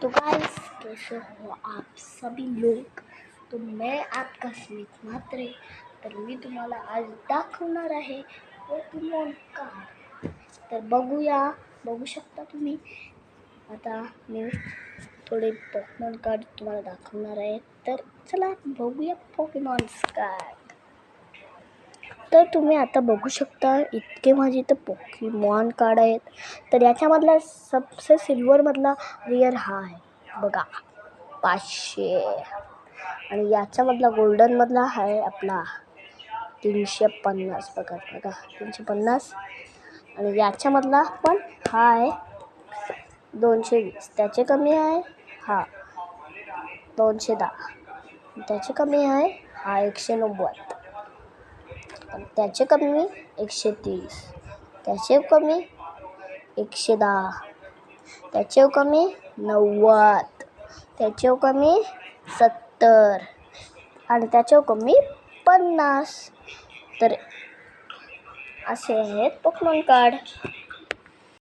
तो गाइस, कैसे हो आप सभी लोग। तो मैं आपका स्मित म्हात्रे, तर मी तुम्हाला आज दाखवणार आहे पोकेमॉन कार्ड। तर बघू शकता तुम्ही। आता मी थोडे पोकेमॉन कार्ड तुम्हाला दाखवणार आहे। तर चला बघूया पोकेमॉन कार्ड। तर तुम्ही आता बघू शकता, इतके माझे इथं पोकेमॉन कार्ड आहेत। तर याच्यामधला सबसे सिल्वरमधला रिअर हा आहे बघा, 500। आणि याच्यामधला गोल्डनमधला आहे आपला 350 बघा 350। आणि याच्यामधला पण हा आहे 220, त्याचे कमी आहे हा 210, त्याचे कमी आहे हा 190, त्याचे कमी 130, त्याचे कमी 110, त्याचे कमी 90, त्याचे कमी 70 आणि त्याचे कमी 50। तर असे आहेत पोकेमॉन कार्ड।